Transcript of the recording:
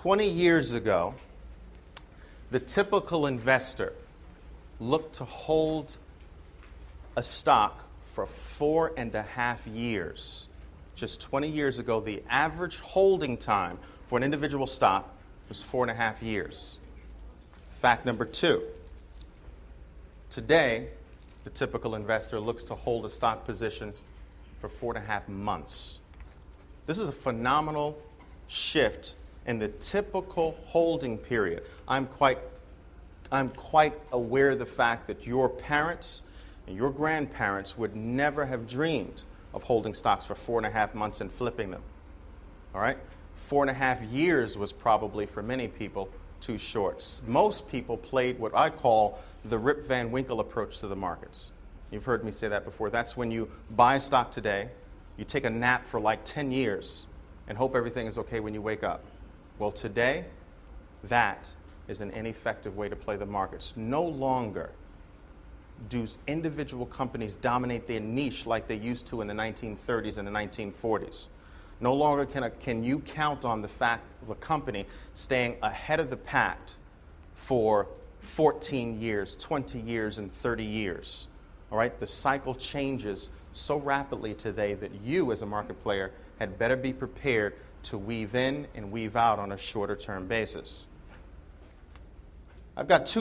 20 years ago, the typical investor looked to hold a stock for 4.5 years. Just 20 years ago, the average holding time for an individual stock was 4.5 years. Fact number 2, today, the typical investor looks to hold a stock position for 4.5 months. This is a phenomenal shift in the typical holding period. I'm quite aware of the fact that your parents and your grandparents would never have dreamed of holding stocks for 4.5 months and flipping them. All right? 4.5 years was probably, for many people, too short. Most people played what I call the Rip Van Winkle approach to the markets. You've heard me say that before. That's when you buy a stock today, you take a nap for like 10 years, and hope everything is okay when you wake up. Well, today, that is an ineffective way to play the markets. No longer do individual companies dominate their niche like they used to in the 1930s and the 1940s. No longer can you count on the fact of a company staying ahead of the pack for 14 years, 20 years, and 30 years. All right? The cycle changes so rapidly today that you, as a market player, had better be prepared to weave in and weave out on a shorter term basis. I've got two